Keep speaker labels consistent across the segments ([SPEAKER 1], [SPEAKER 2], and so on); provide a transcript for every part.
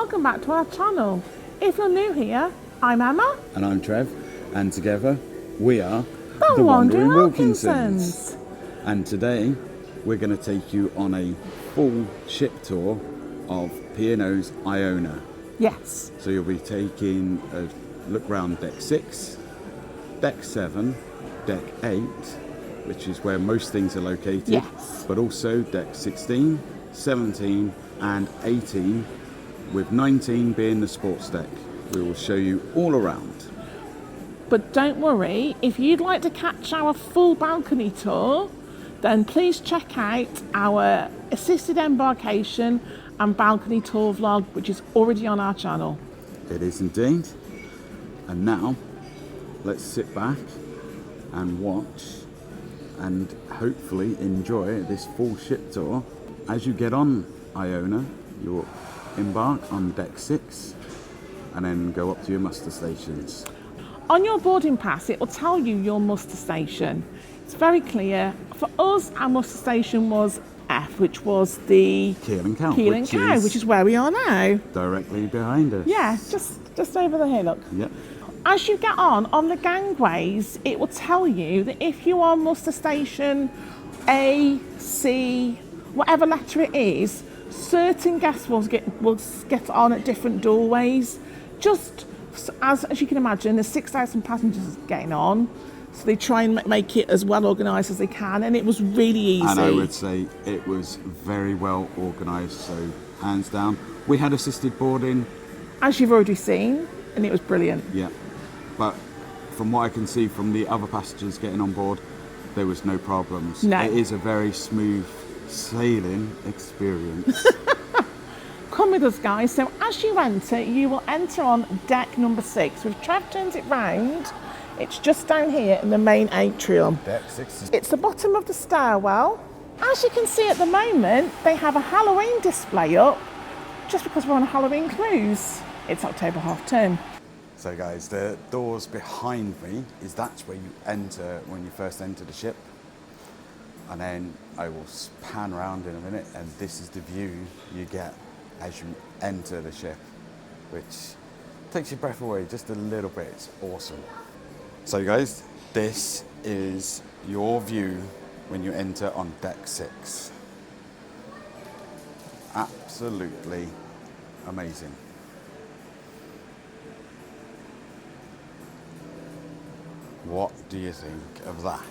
[SPEAKER 1] welcome back to our channel. If you're new here, I'm Emma.
[SPEAKER 2] And I'm Trev, and together we are
[SPEAKER 1] The Wandering Wilkinsons.
[SPEAKER 2] And today we're going to take you on a full ship tour of P&O's Iona.
[SPEAKER 1] Yes.
[SPEAKER 2] So you'll be taking a look round deck 6, deck 7, deck 8, which is where most things are located.
[SPEAKER 1] Yes.
[SPEAKER 2] But also deck 16, 17 and 18, with 19 being the sports deck. We will show you all around.
[SPEAKER 1] But don't worry, if you'd like to catch our full balcony tour, then please check out our assisted embarkation and balcony tour vlog, which is already on our channel.
[SPEAKER 2] It is indeed. And now, let's sit back and watch and hopefully enjoy this full ship tour. As you get on Iona, you will embark on deck 6 and then go up to your muster stations.
[SPEAKER 1] On your boarding pass, it will tell you your muster station. It's very clear. For us, our muster station was F, which was the
[SPEAKER 2] Keel and Cow,
[SPEAKER 1] which is where we are now.
[SPEAKER 2] Directly behind us.
[SPEAKER 1] Yeah, just over the hill, look.
[SPEAKER 2] Yep.
[SPEAKER 1] As you get on the gangways, it will tell you that if you are muster station A, C, whatever letter it is, certain guests will get on at different doorways. Just as you can imagine, there's 6,000 passengers getting on, so they try and make it as well organised as they can, and it was really easy.
[SPEAKER 2] And I would say it was very well organised, so hands down. We had assisted boarding,
[SPEAKER 1] as you've already seen, and it was brilliant.
[SPEAKER 2] Yeah, but from what I can see from the other passengers getting on board, there was no problems.
[SPEAKER 1] No.
[SPEAKER 2] It is a very smooth sailing experience.
[SPEAKER 1] Come with us, guys. So as you enter, you will enter on deck number 6. If Trev turns it round, it's just down here in the main atrium.
[SPEAKER 2] Deck 6.
[SPEAKER 1] It's the bottom of the stairwell. As you can see at the moment, they have a Halloween display up, just because we're on a Halloween cruise. It's October half term.
[SPEAKER 2] So guys, the doors behind me that's where you enter when you first enter the ship. And then I will pan around in a minute, and this is the view you get as you enter the ship, which takes your breath away just a little bit. It's awesome. So guys, this is your view when you enter on deck 6. Absolutely amazing. What do you think of that?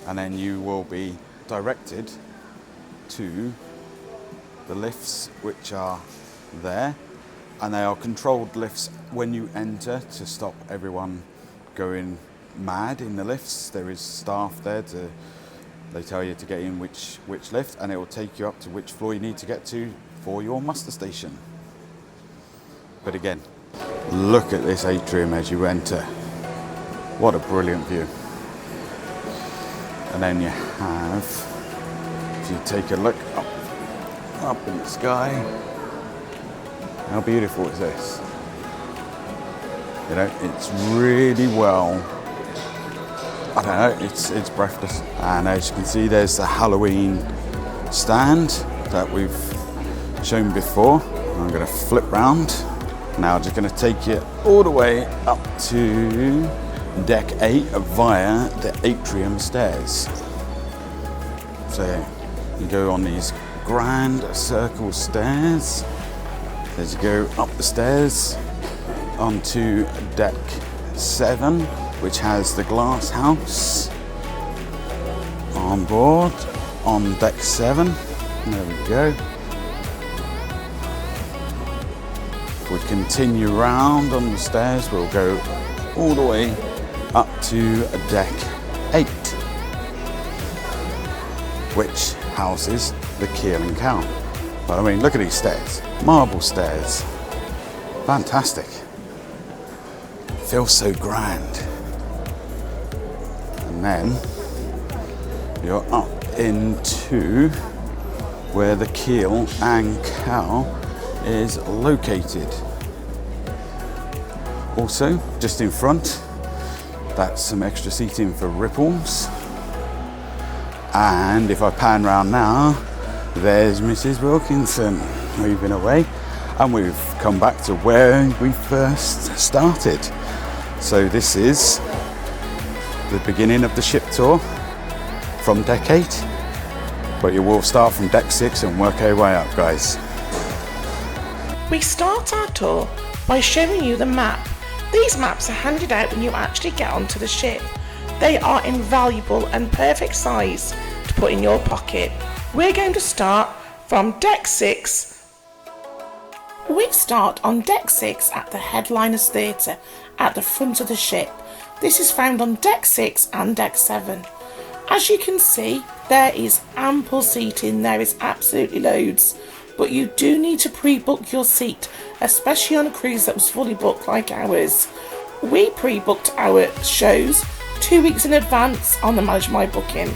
[SPEAKER 2] And then you will be directed to the lifts which are there, and they are controlled lifts when you enter to stop everyone going mad in the lifts. There is staff there they tell you to get in which lift, and it will take you up to which floor you need to get to for your muster station. But again, look at this atrium as you enter. What a brilliant view. And then you have, if you take a look up in the sky, how beautiful is this? You know, it's really well, I don't know, it's breathless. And as you can see, there's the Halloween stand that we've shown before. I'm going to flip round. Now I'm just going to take you all the way up to deck 8 via the atrium stairs. So you go on these grand circle stairs as you go up the stairs onto deck 7, which has the glass house on board on deck 7. There we go. If we continue round on the stairs, we'll go all the way up to deck 8, which houses the Keel and Cow. But I mean, look at these stairs, marble stairs, fantastic. Feels so grand. And then you're up into where the Keel and Cow is located. Also, just in front, that's some extra seating for ripples. And if I pan round now, there's Mrs. Wilkinson moving away. And we've come back to where we first started. So this is the beginning of the ship tour from deck 8, but you will start from deck 6 and work our way up, guys.
[SPEAKER 1] We start our tour by showing you the map. These maps are handed out when you actually get onto the ship. They are invaluable and perfect size to put in your pocket. We're going to start from deck 6. We start on deck 6 at the Headliners Theatre at the front of the ship. This is found on deck 6 and deck 7. As you can see, there is ample seating, there is absolutely loads, but you do need to pre-book your seat, especially on a cruise that was fully booked like ours. We pre-booked our shows 2 weeks in advance on the Manage My Booking.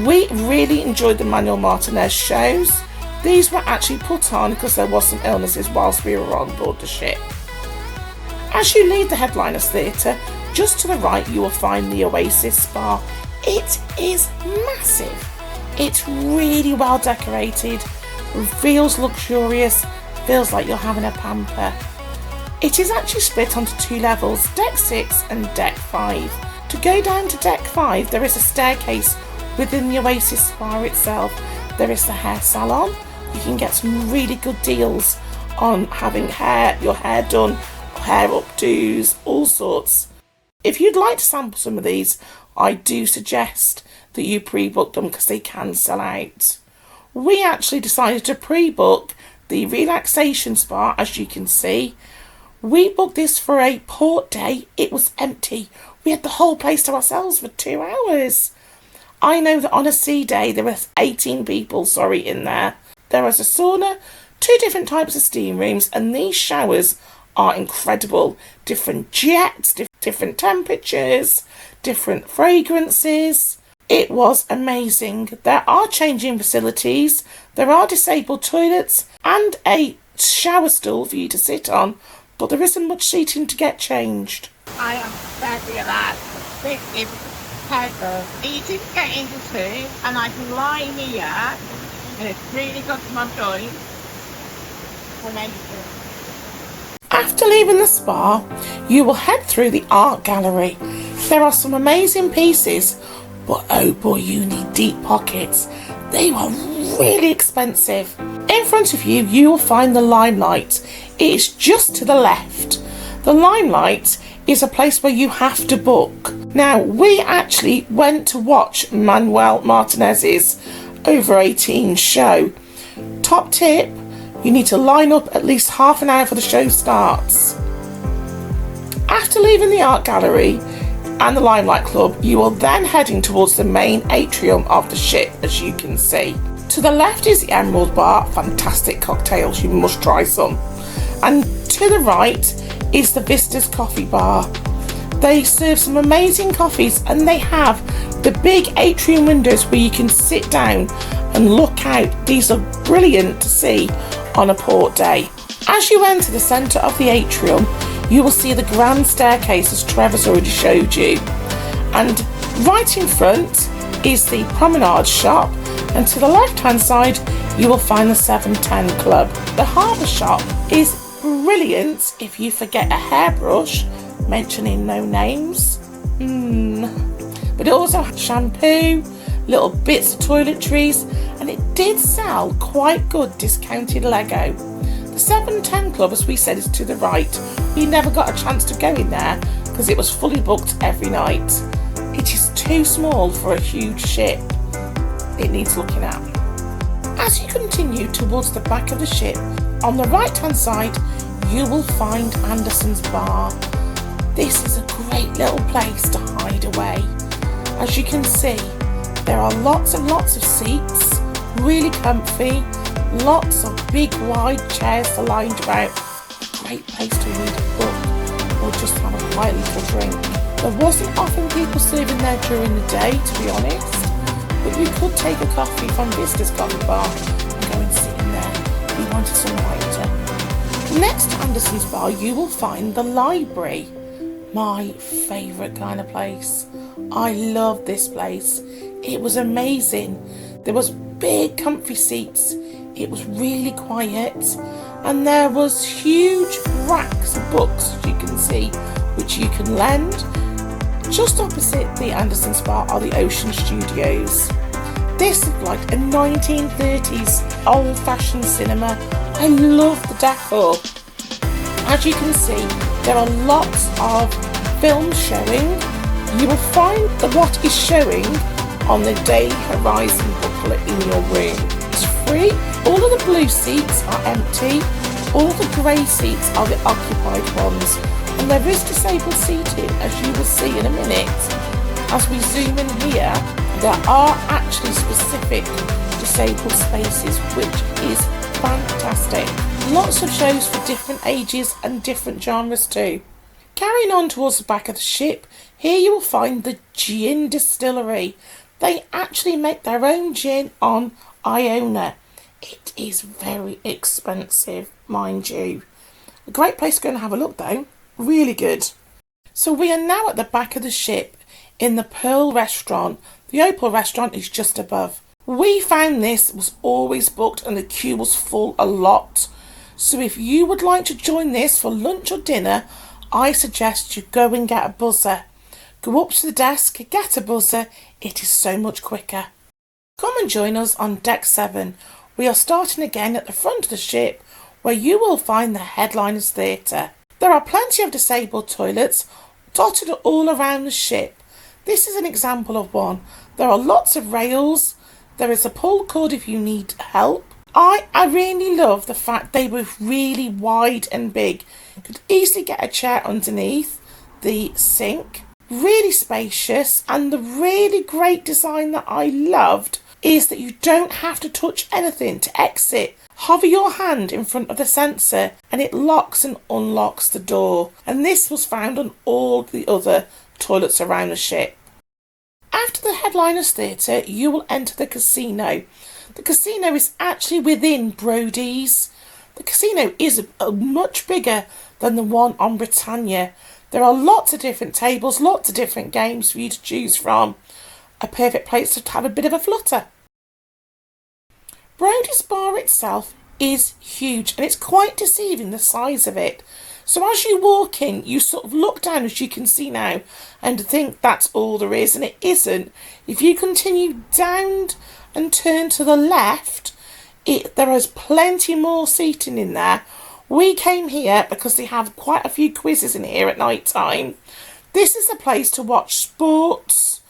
[SPEAKER 1] We really enjoyed the Manuel Martinez shows. These were actually put on because there was some illnesses whilst we were on board the ship. As you leave the Headliners Theatre, just to the right you will find the Oasis Spa. It is massive. It's really well decorated, feels luxurious, feels like you're having a pamper. It is actually split onto 2 levels, deck 6 and deck 5. To go down to deck 5 there is a staircase within the Oasis Spa itself. There is the hair salon. You can get some really good deals on having your hair done, hair updos, all sorts. If you'd like to sample some of these, I do suggest that you pre-book them because they can sell out. We actually decided to pre-book the relaxation spa, as you can see. We booked this for a port day. It was empty. We had the whole place to ourselves for 2 hours. I know that on a sea day there were 18 people, in there. There was a sauna, 2 different types of steam rooms, and these showers are incredible. Different jets, different temperatures, different fragrances. It was amazing. There are changing facilities, there are disabled toilets and a shower stool for you to sit on, but there isn't much seating to get changed.
[SPEAKER 3] I am fabulous. This is perfect. Easy to get into, and I can lie here, and it's really good for my joints. Amazing.
[SPEAKER 1] After leaving the spa, you will head through the art gallery. There are some amazing pieces, but oh boy, you need deep pockets. They were really expensive. In front of you, you will find the Limelight. It is just to the left. The Limelight is a place where you have to book. Now, we actually went to watch Manuel Martinez's over 18 show. Top tip, you need to line up at least half an hour before the show starts. After leaving the art gallery and the Limelight Club, you are then heading towards the main atrium of the ship, as you can see. To the left is the Emerald Bar, fantastic cocktails, you must try some. And to the right is the Vistas Coffee Bar. They serve some amazing coffees, and they have the big atrium windows where you can sit down and look out. These are brilliant to see on a port day. As you enter the centre of the atrium, you will see the grand staircase, as Trevor's already showed you. And right in front is the promenade shop, and to the left hand side you will find the 710 Club. The harbour shop is brilliant if you forget a hairbrush, mentioning no names. But it also had shampoo, little bits of toiletries, and it did sell quite good discounted Lego. The 710 Club, as we said, is to the right. We never got a chance to go in there because it was fully booked every night. It is too small for a huge ship. It needs looking at. As you continue towards the back of the ship, on the right hand side you will find Anderson's Bar. This is a great little place to hide away. As you can see, there are lots and lots of seats, really comfy, lots of big wide chairs to lounge about. A great place to read a book or just have a quiet little drink. There wasn't often people serving there during the day, to be honest, but you could take a coffee from Vistas Coffee Bar and go and sit in there if you wanted some lighter. Next to Anderson's Bar you will find the library. My favourite kind of place. I love this place. It was amazing. There was big comfy seats. It was really quiet. and there was huge racks of books, as you can see, which you can lend. Just opposite the Anderson Spa are the Ocean Studios. This is like a 1930s old-fashioned cinema. I love the decor. As you can see, there are lots of films showing. You will find what is showing on the Day Horizon booklet in your room. It's free. All of the blue seats are empty. All of the grey seats are the occupied ones. And there is disabled seating, as you will see in a minute. As we zoom in here, there are actually specific disabled spaces, which is fantastic. Lots of shows for different ages and different genres too. Carrying on towards the back of the ship, here you will find the gin distillery. They actually make their own gin on Iona. It is very expensive, mind you. A great place to go and have a look though. Really good. So we are now at the back of the ship in the Pearl restaurant. The Opal restaurant is just above. We found this was always booked and the queue was full a lot. So if you would like to join this for lunch or dinner, I suggest you go and get a buzzer. Go up to the desk, get a buzzer. It is so much quicker. Come and join us on Deck 7. We are starting again at the front of the ship, where you will find the Headliners Theatre. There are plenty of disabled toilets dotted all around the ship. This is an example of one. There are lots of rails. There is a pull cord if you need help. I really love the fact they were really wide and big. You could easily get a chair underneath the sink. Really spacious, and the really great design that I loved is that you don't have to touch anything to exit. Hover your hand in front of the sensor and it locks and unlocks the door. And this was found on all the other toilets around the ship. After the Headliners Theatre, you will enter the casino. The casino is actually within Brodie's. The casino is much bigger than the one on Britannia. There are lots of different tables, lots of different games for you to choose from. A perfect place to have a bit of a flutter. Brodie's bar itself is huge and it's quite deceiving, the size of it. So as you walk in, you sort of look down, as you can see now, and think that's all there is, and it isn't. If you continue down and turn to the left, there is plenty more seating in there. We came here because they have quite a few quizzes in here at night time. This is a place to watch sports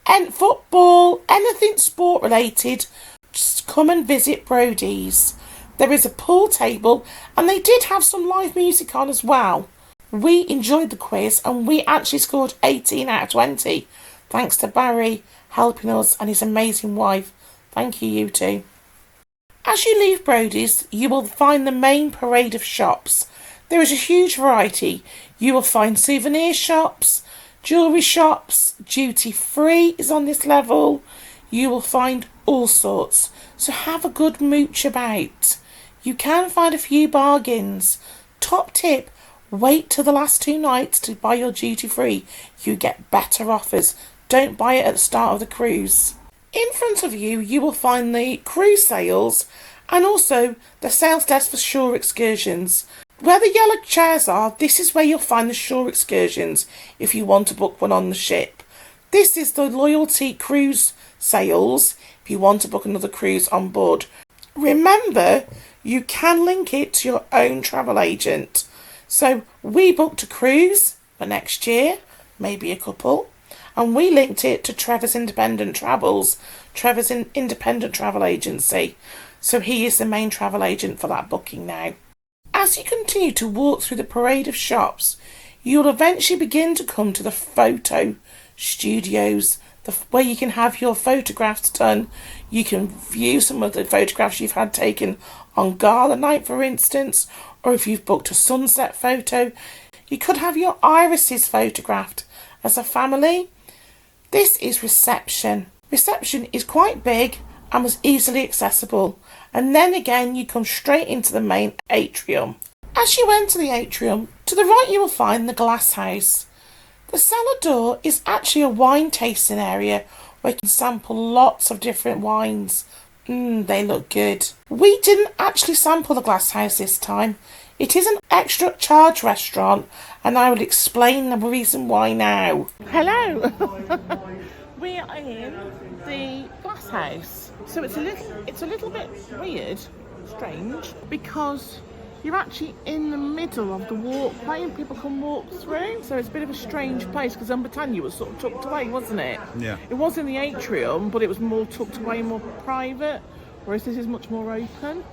[SPEAKER 1] and football, anything sport related. Just come and visit Brodie's. There is a pool table and they did have some live music on as well. We enjoyed the quiz and we actually scored 18 out of 20. Thanks to Barry helping us and his amazing wife. Thank you, you two. As you leave Brodie's, you will find the main parade of shops. There is a huge variety. You will find souvenir shops, jewellery shops, duty free is on this level. You will find all sorts. So have a good mooch about. You can find a few bargains. Top tip, wait till the last 2 nights to buy your duty free. You get better offers. Don't buy it at the start of the cruise. In front of you, you will find the cruise sales and also the sales desk for shore excursions. Where the yellow chairs are, this is where you'll find the shore excursions if you want to book one on the ship. This is the loyalty cruise sales if you want to book another cruise on board. Remember, you can link it to your own travel agent. So we booked a cruise for next year, maybe a couple, and we linked it to Trevor's Independent Travels, Trevor's independent travel agency. So he is the main travel agent for that booking now. As you continue to walk through the parade of shops, you'll eventually begin to come to the photo studios, where you can have your photographs done. You can view some of the photographs you've had taken on gala night, for instance, or if you've booked a sunset photo, you could have your irises photographed as a family. This is reception. Reception is quite big and was easily accessible. And then again, you come straight into the main atrium. As you enter the atrium, to the right you will find the glass house. The cellar door is actually a wine tasting area where you can sample lots of different wines, They look good. We didn't actually sample the glass house this time. It is an extra charge restaurant, and I will explain the reason why now. Hello. We are in the glass house. So it's a little bit weird, strange, because you're actually in the middle of the walkway and people can walk through. So it's a bit of a strange place because Britannia was sort of tucked away, wasn't it?
[SPEAKER 2] Yeah.
[SPEAKER 1] It was in the atrium, but it was more tucked away, more private, whereas this is much more open.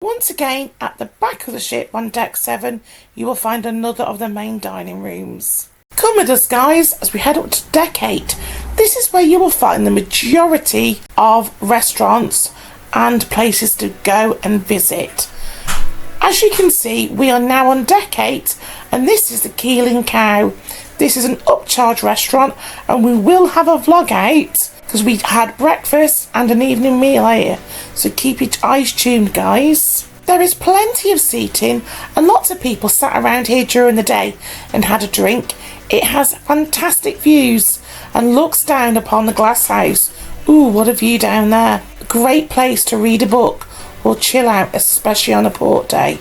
[SPEAKER 1] Once again, at the back of the ship on deck 7, you will find another of the main dining rooms. Come with us, guys, as we head up to deck 8. This is where you will find the majority of restaurants and places to go and visit. As you can see, we are now on deck 8, and this is the Keeling Cow. This is an upcharge restaurant, and we will have a vlog out because we had breakfast and an evening meal here. So keep your eyes tuned, guys. There is plenty of seating, and lots of people sat around here during the day and had a drink. It has fantastic views and looks down upon the glass house. Ooh, what a view down there. A great place to read a book or chill out, especially on a port day.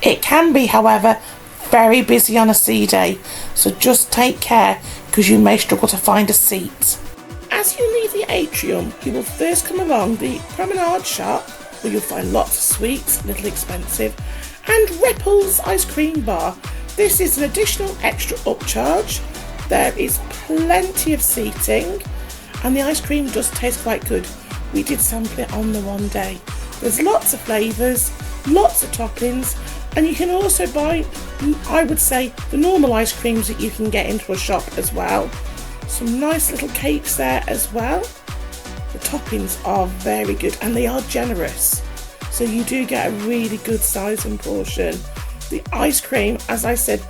[SPEAKER 1] It can be, however, very busy on a sea day, so just take care because you may struggle to find a seat. As you leave the atrium, you will first come along the promenade shop where you'll find lots of sweets, a little expensive, and Ripple's ice cream bar. This is an additional extra upcharge. There is plenty of seating and the ice cream does taste quite good. We did sample it on the one day. There's lots of flavours, lots of toppings, and you can also buy, I would say, the normal ice creams that you can get into a shop as well. Some nice little cakes there as well. The toppings are very good and they are generous, so you do get a really good size and portion. The ice cream, as I said,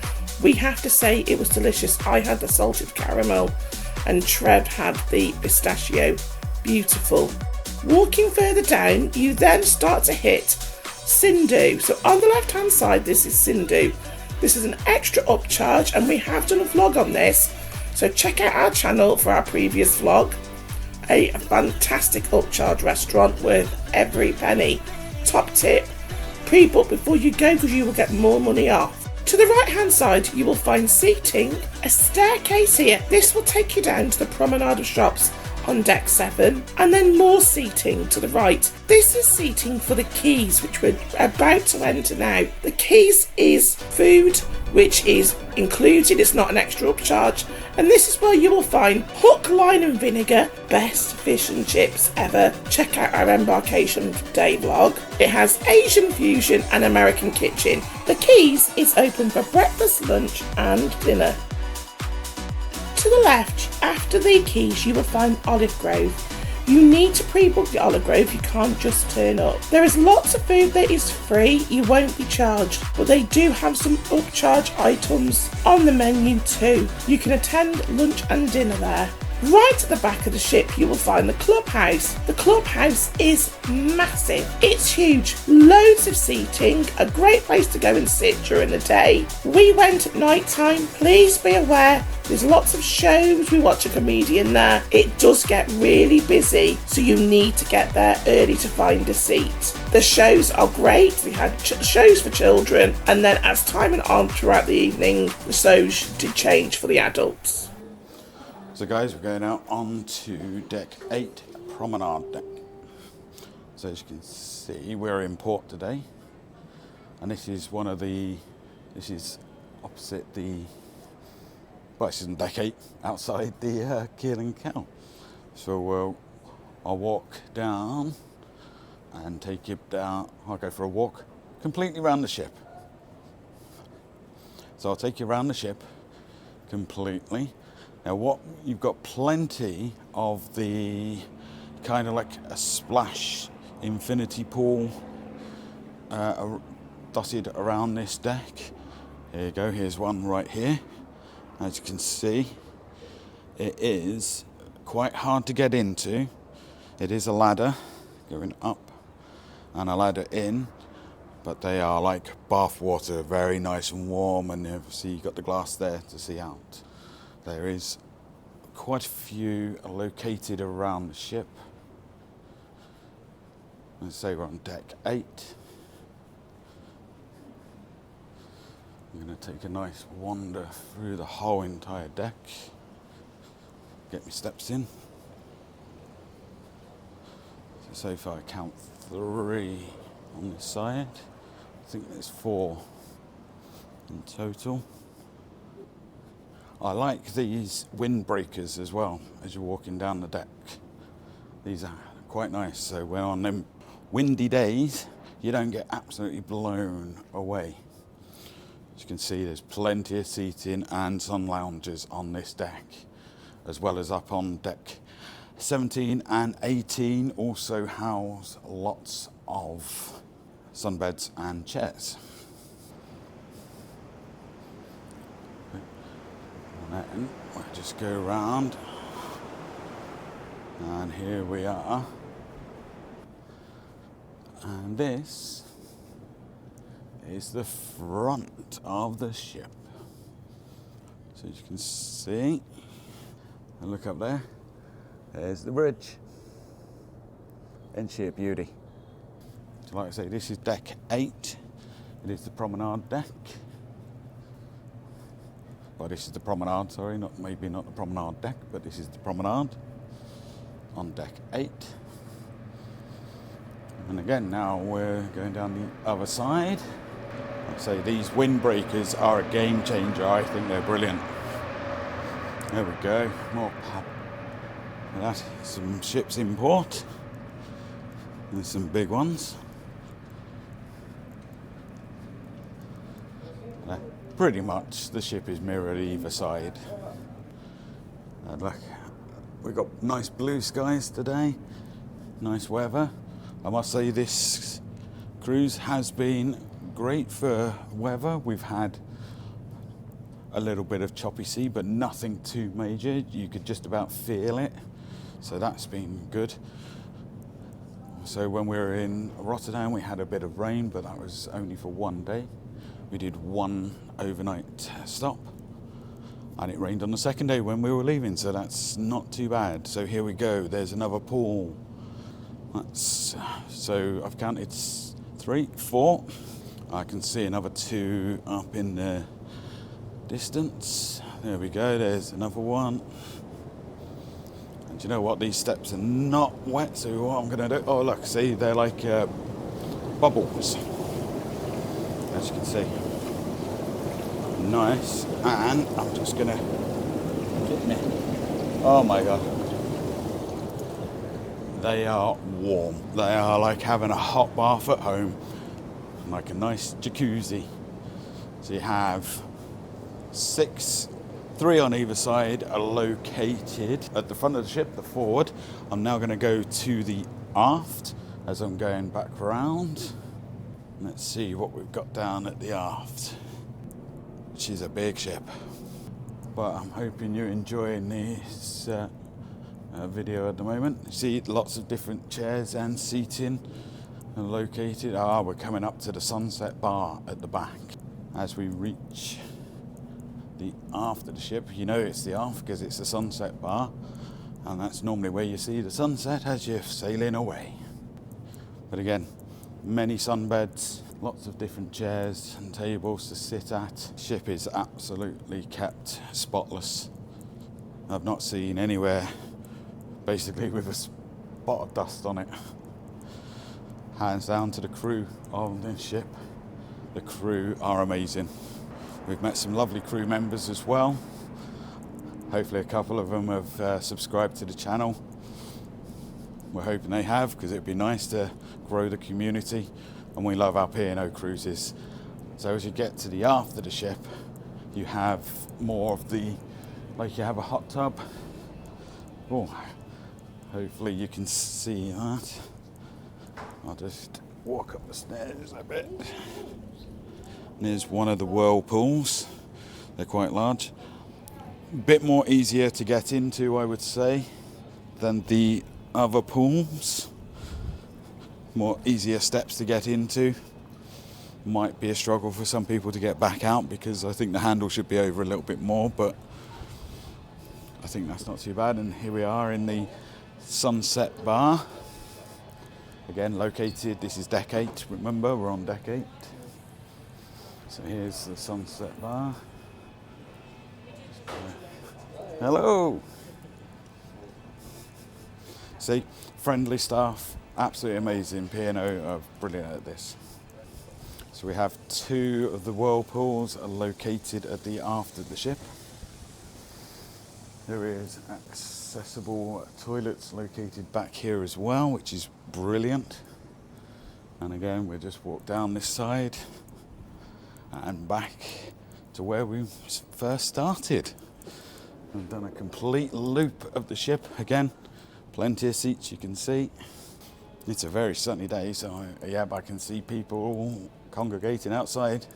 [SPEAKER 1] we have to say it was delicious. I had the salted caramel and Trev had the pistachio. Beautiful. Walking further down, you then start to hit Sindhu. So on the left hand side, this is Sindhu. This is an extra upcharge and we have done a vlog on this, so check out our channel for our previous vlog. A fantastic upcharge restaurant worth every penny. Top tip, pre-book before you go because you will get more money off. To the right hand side you will find seating, a staircase here. This will take you down to the promenade of shops on deck 7, and then more seating to the right. This is seating for the quays, which we're about to enter now. The quays is food which is included, it's not an extra upcharge, and this is where you will find hook, line and vinegar, best fish and chips ever. Check out our embarkation day vlog. It has Asian fusion and American kitchen. The quays is open for breakfast, lunch and dinner. To the left, after the quays, you will find Olive Grove. You need to pre-book the Olive Grove, you can't just turn up. There is lots of food that is free, you won't be charged, but they do have some upcharge items on the menu too. You can attend lunch and dinner there. Right at the back of the ship you will find the clubhouse. The clubhouse is massive, it's huge, loads of seating, a great place to go and sit during the day. We went at night time, please be aware there's lots of shows, we watch a comedian there. It does get really busy, so you need to get there early to find a seat. The shows are great, we had shows for children, and then as time went on throughout the evening the shows did change for the adults.
[SPEAKER 2] So guys, we're going out onto deck 8, promenade deck. So as you can see, we're in port today, and this is opposite the, well, this isn't deck 8, outside the Keeling Cow. So I'll walk down and take you down. I'll go for a walk completely around the ship. So I'll take you around the ship completely. Now you've got plenty of the kind of like a splash infinity pool dotted around this deck. Here you go, here's one right here. As you can see, it is quite hard to get into. It is a ladder going up and a ladder in, but they are like bath water, very nice and warm, and obviously you've got the glass there to see out. There is quite a few located around the ship. Let's say we're on deck 8. I'm going to take a nice wander through the whole entire deck. Get my steps in. So far I count 3 on this side. I think there's 4 in total. I like these windbreakers as well as you're walking down the deck. These are quite nice, so when on them windy days you don't get absolutely blown away. As you can see, there's plenty of seating and sun lounges on this deck, as well as up on deck 17 and 18 also house lots of sunbeds and chairs. And then we'll just go around, and here we are. And this is the front of the ship. So as you can see, and look up there, there's the bridge. And sheer beauty. So like I say, this is deck 8. It is the promenade deck. Well, this is the promenade, sorry, maybe not the promenade deck, but this is the promenade on deck 8. And again, now we're going down the other side. Like I say, these windbreakers are a game changer. I think they're brilliant. There we go, more pub. That's some ships in port. There's some big ones. Pretty much the ship is mirrored either side. And look, we've got nice blue skies today, nice weather. I must say this cruise has been great for weather. We've had a little bit of choppy sea, but nothing too major. You could just about feel it. So that's been good. So when we were in Rotterdam, we had a bit of rain, but that was only for one day. We did one overnight stop, and it rained on the second day when we were leaving, so that's not too bad. So here we go, there's another pool. So I've counted 3, 4. I can see another 2 up in the distance. There we go, there's another one. And do you know what, these steps are not wet, so what I'm going to do, oh look, see, they're like bubbles, as you can see. Nice, and I'm just going to get me. Oh my god. They are warm. They are like having a hot bath at home, like a nice jacuzzi. So you have 6, 3 on either side are located at the front of the ship, the forward. I'm now going to go to the aft as I'm going back round. Let's see what we've got down at the aft, which is a big ship. But I'm hoping you're enjoying this video at the moment. You see lots of different chairs and seating are located. We're coming up to the sunset bar at the back. As we reach the aft of the ship, you know it's the aft because it's the sunset bar, and that's normally where you see the sunset as you're sailing away. But again, many sunbeds, lots of different chairs and tables to sit at. Ship is absolutely kept spotless. I've not seen anywhere basically with a spot of dust on it. Hands down to the crew of this ship. The crew are amazing. We've met some lovely crew members as well. Hopefully a couple of them have subscribed to the channel. We're hoping they have, because it'd be nice to grow the community, and we love our P&O cruises. So as you get to the aft of the ship, you have more of the, like you have a hot tub. Oh, hopefully you can see that. I'll just walk up the stairs a bit. There's one of the whirlpools. They're quite large. A bit more easier to get into, I would say, than the other pools. More easier steps to get into. Might be a struggle for some people to get back out, because I think the handle should be over a little bit more, but I think that's not too bad. And here we are in the sunset bar. Again, located, this is deck 8, remember, we're on deck 8. So here's the sunset bar. Hello! See, friendly staff, absolutely amazing. P&O are brilliant at this. So we have 2 of the whirlpools are located at the aft of the ship. There is accessible toilets located back here as well, which is brilliant. And again, we'll just walk down this side and back to where we first started. We've done a complete loop of the ship. Again, plenty of seats you can see. It's a very sunny day, so I can see people congregating outside,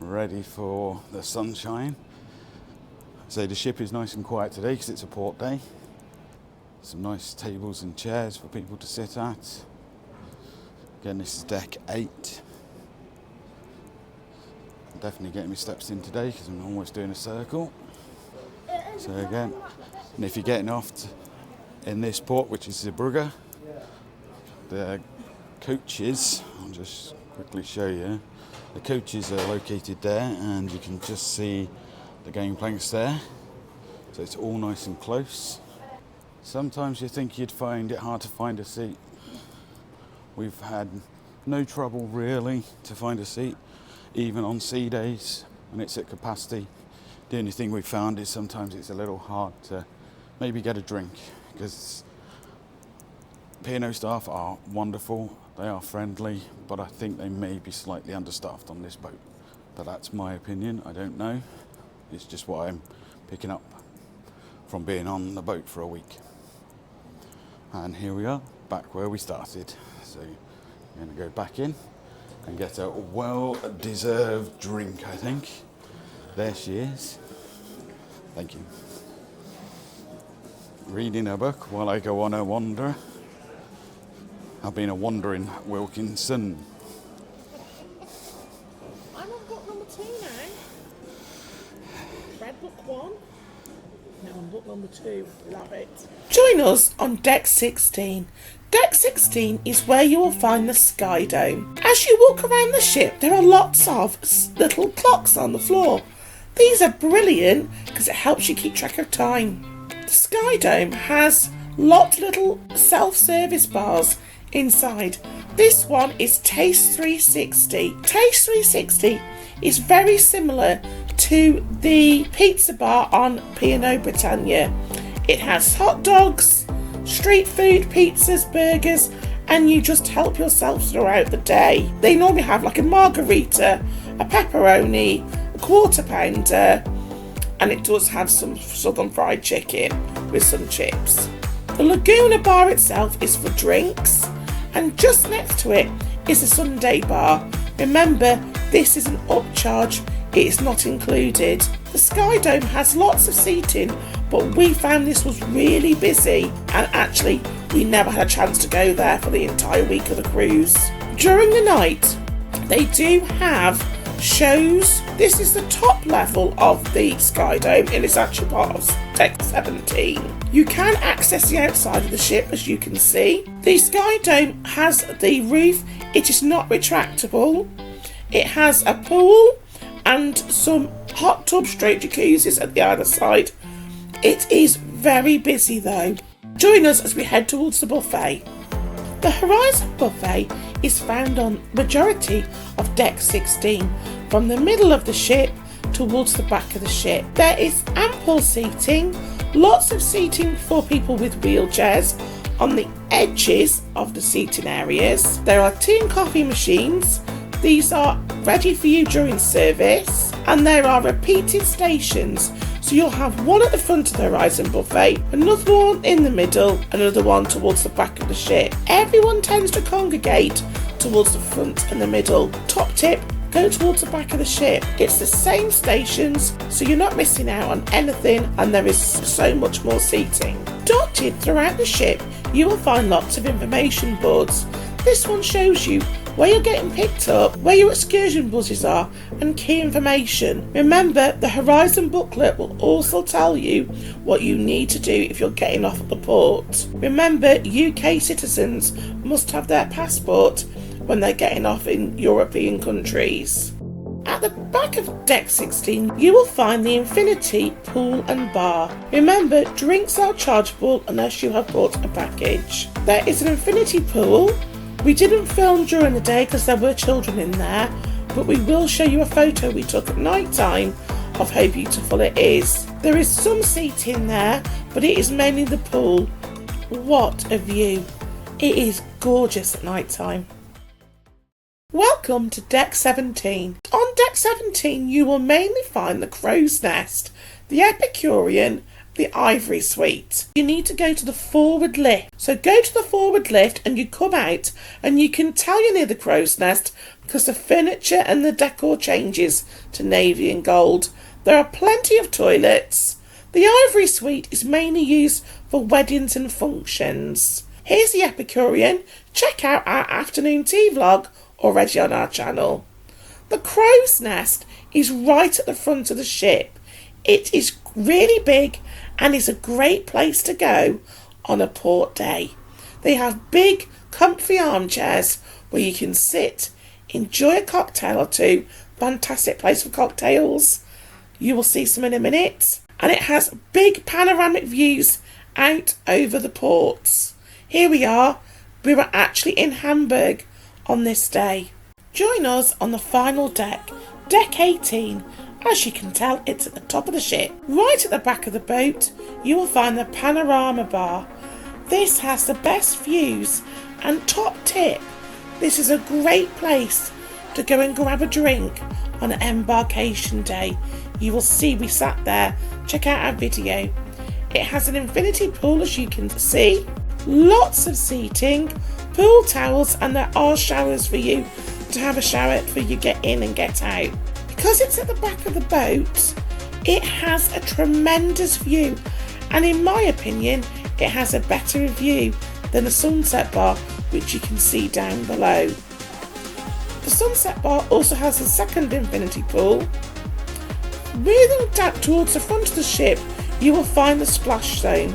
[SPEAKER 2] ready for the sunshine. So the ship is nice and quiet today because it's a port day. Some nice tables and chairs for people to sit at. Again, this is deck 8. I'm definitely getting my steps in today because I'm almost doing a circle. So again, and if you're getting off in this port, which is Zeebrugge, the coaches, I'll just quickly show you, the coaches are located there and you can just see the gangplanks there, so it's all nice and close. Sometimes you think you'd find it hard to find a seat. We've had no trouble really to find a seat, even on sea days when it's at capacity. The only thing we've found is sometimes it's a little hard to maybe get a drink, because P&O staff are wonderful, they are friendly, but I think they may be slightly understaffed on this boat. But that's my opinion, I don't know. It's just what I'm picking up from being on the boat for a week. And here we are, back where we started. So I'm going to go back in and get a well-deserved drink, I think. There she is. Thank you. Reading a book while I go on a wander. I've been a wandering Wilkinson.
[SPEAKER 1] I'm on book number 2 now. Read book 1. Now on book number 2. Love it. Join us on deck 16. Deck 16 is where you will find the Sky Dome. As you walk around the ship, there are lots of little clocks on the floor. These are brilliant because it helps you keep track of time. The Sky Dome has lots of little self-service bars inside. This one is Taste 360. Taste 360 is very similar to the pizza bar on P&O Britannia. It has hot dogs, street food, pizzas, burgers, and you just help yourself throughout the day. They normally have like a margarita, a pepperoni, a quarter pounder, and it does have some southern fried chicken with some chips. The Laguna bar itself is for drinks, and just next to it is a Sunday bar. Remember, this is an upcharge, it is not included. The Sky Dome has lots of seating, but we found this was really busy, and actually we never had a chance to go there for the entire week of the cruise. During the night, they do have shows. This is the top level of the Sky Dome, and it's actually part of deck 17. You can access the outside of the ship, as you can see. The Sky Dome has the roof, it is not retractable. It has a pool and some hot tub straight jacuzzis at the other side. It is very busy though. Join us as we head towards the buffet. The Horizon buffet is found on majority of deck 16, from the middle of the ship towards the back of the ship. There is ample seating, lots of seating for people with wheelchairs on the edges of the seating areas. There are tea and coffee machines. These are ready for you during service, and there are repeated stations. So you'll have one at the front of the Horizon buffet, another one in the middle, another one towards the back of the ship. Everyone tends to congregate towards the front and the middle. Top tip, go towards the back of the ship. It's the same stations, so you're not missing out on anything, and there is so much more seating. Dotted throughout the ship, you will find lots of information boards. This one shows you where you're getting picked up, where your excursion buses are, and key information. Remember, the Horizon booklet will also tell you what you need to do if you're getting off at the port. Remember, UK citizens must have their passport when they're getting off in European countries. At the back of Deck 16, you will find the Infinity Pool and Bar. Remember, drinks are chargeable unless you have bought a package. There is an Infinity Pool. We didn't film during the day because there were children in there, but we will show you a photo we took at night time of how beautiful it is. There is some seating there, but it is mainly the pool. What a view. It is gorgeous at night time. Welcome to Deck 17. On Deck 17 you will mainly find the Crow's Nest, the Epicurean, the Ivory Suite. You need to go to the forward lift. So go to the forward lift and you come out, and you can tell you're near the Crow's Nest because the furniture and the decor changes to navy and gold. There are plenty of toilets. The Ivory Suite is mainly used for weddings and functions. Here's the Epicurean. Check out our afternoon tea vlog already on our channel. The Crow's Nest is right at the front of the ship. It is really big and is a great place to go on a port day. They have big comfy armchairs where you can sit, enjoy a cocktail or two. Fantastic place for cocktails. You will see some in a minute. And it has big panoramic views out over the ports. Here we are. We were actually in Hamburg on this day. Join us on the final deck, Deck 18. As you can tell, it's at the top of the ship. Right at the back of the boat, you will find the Panorama Bar. This has the best views, and top tip, this is a great place to go and grab a drink on an embarkation day. You will see we sat there. Check out our video. It has an infinity pool, as you can see. Lots of seating, pool towels, and there are showers for you to have a shower before you get in and get out. Because it's at the back of the boat, it has a tremendous view, and in my opinion it has a better view than the Sunset Bar, which you can see down below. The Sunset Bar also has a second infinity pool. Moving down towards the front of the ship, you will find the splash zone.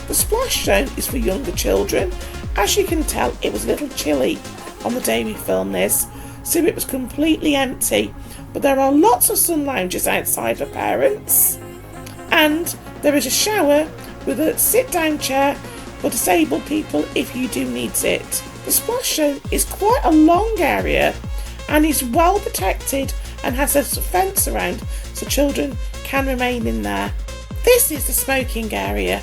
[SPEAKER 1] The splash zone is for younger children. As you can tell, it was a little chilly on the day we filmed this, so it was completely empty, but there are lots of sun lounges outside for parents, and there is a shower with a sit-down chair for disabled people if you do need it. The splash zone is quite a long area and is well protected and has a fence around so children can remain in there. This is the smoking area.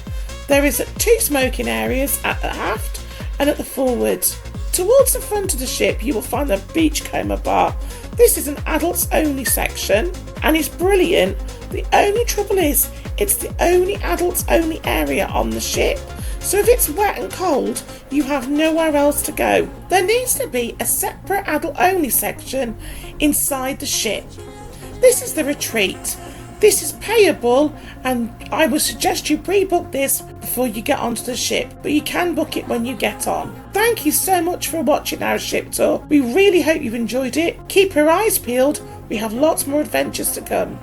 [SPEAKER 1] There is 2 smoking areas at the aft and at the forward. Towards the front of the ship you will find the Beachcomber Bar. This is an adults only section and is brilliant. The only trouble is it's the only adults only area on the ship, so if it's wet and cold you have nowhere else to go. There needs to be a separate adult only section inside the ship. This is the retreat. This is payable, and I would suggest you pre-book this before you get onto the ship, but you can book it when you get on. Thank you so much for watching our ship tour. We really hope you've enjoyed it. Keep your eyes peeled. We have lots more adventures to come.